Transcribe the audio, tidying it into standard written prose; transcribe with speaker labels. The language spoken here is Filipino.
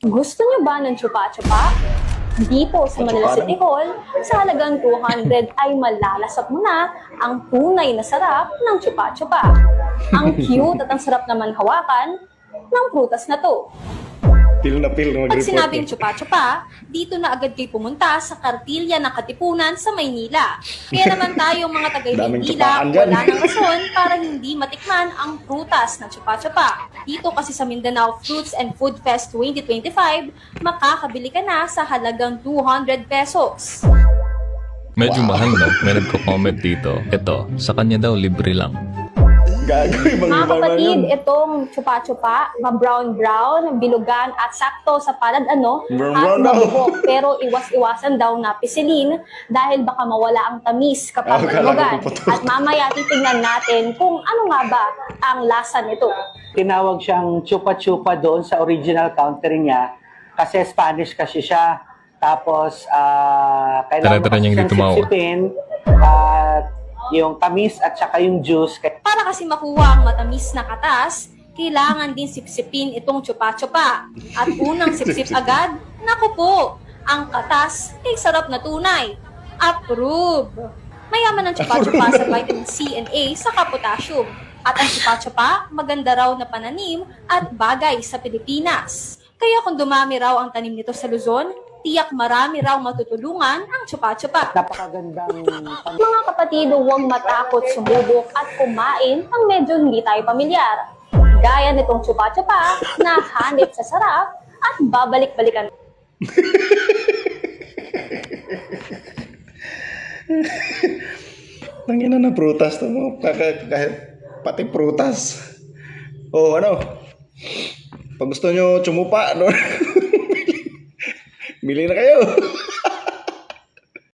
Speaker 1: Gusto niyo ba ng chupa-chupa? Dito sa Manila City Hall, sa halagang 200 ay malalasap mo na ang tunay na sarap ng chupa-chupa. Ang cute at ang sarap naman hawakan ng prutas na to.
Speaker 2: Pil na
Speaker 1: Pag
Speaker 2: mag-report.
Speaker 1: sinabing chupa-chupa, dito na agad kayo pumunta sa kartilya ng Katipunan sa Maynila. Kaya naman tayo mga taga
Speaker 2: Daming
Speaker 1: Maynila,
Speaker 2: tsupaan dyan.
Speaker 1: wala nang rason para hindi matikman ang prutas na chupa-chupa. Dito kasi sa Mindanao Fruits and Food Fest 2025, makakabili ka na sa halagang 200 pesos.
Speaker 3: Medyo mahal, no? May nagko-comment dito. Ito, sa kanya daw libre lang.
Speaker 2: Gagawin bang
Speaker 1: Mga
Speaker 2: iba
Speaker 1: kapatid,
Speaker 2: yun?
Speaker 1: itong chupa-chupa, brown-brown, bilugan at sakto sa palad
Speaker 2: Brown-brown
Speaker 1: at
Speaker 2: daw.
Speaker 1: mabubok. Pero iwas-iwasan daw na pisilin dahil baka mawala ang tamis kapag
Speaker 2: Akala ko
Speaker 1: bilugan.
Speaker 2: puputol.
Speaker 1: At mamaya titignan natin kung ano nga ba ang lasa nito.
Speaker 4: Tinawag siyang chupa-chupa doon sa original counter niya kasi Spanish kasi siya. Tapos, kailangan
Speaker 3: Tara-tara
Speaker 4: kasi
Speaker 3: niyang
Speaker 4: siyang
Speaker 3: dito tumawa.
Speaker 4: sipsipin at yung tamis at saka yung juice.
Speaker 1: Para kasi makuha ang matamis na katas, kailangan din sipsipin itong chupa-chupa. At unang sipsip agad, naku po, ang katas ay sarap na tunay. Approve! Mayaman ang chupa-chupa sa vitamin C and A saka potassium. At ang chupa-chupa, maganda raw na pananim at bagay sa Pilipinas. Kaya kung dumami raw ang tanim nito sa Luzon, tiyak marami raw matutulungan ang chupa-chupa.
Speaker 4: Napakagandang
Speaker 1: Mga kapatid, huwag matakot sumubok at kumain ang medyo hindi tayo pamilyar. Gaya nitong chupa-chupa na hanip sa sarap at babalik-balikan.
Speaker 2: Tangina na prutas to mo. Kahit pati prutas. O ano? Pag gusto nyo tsumupa, no? Bili na kayo.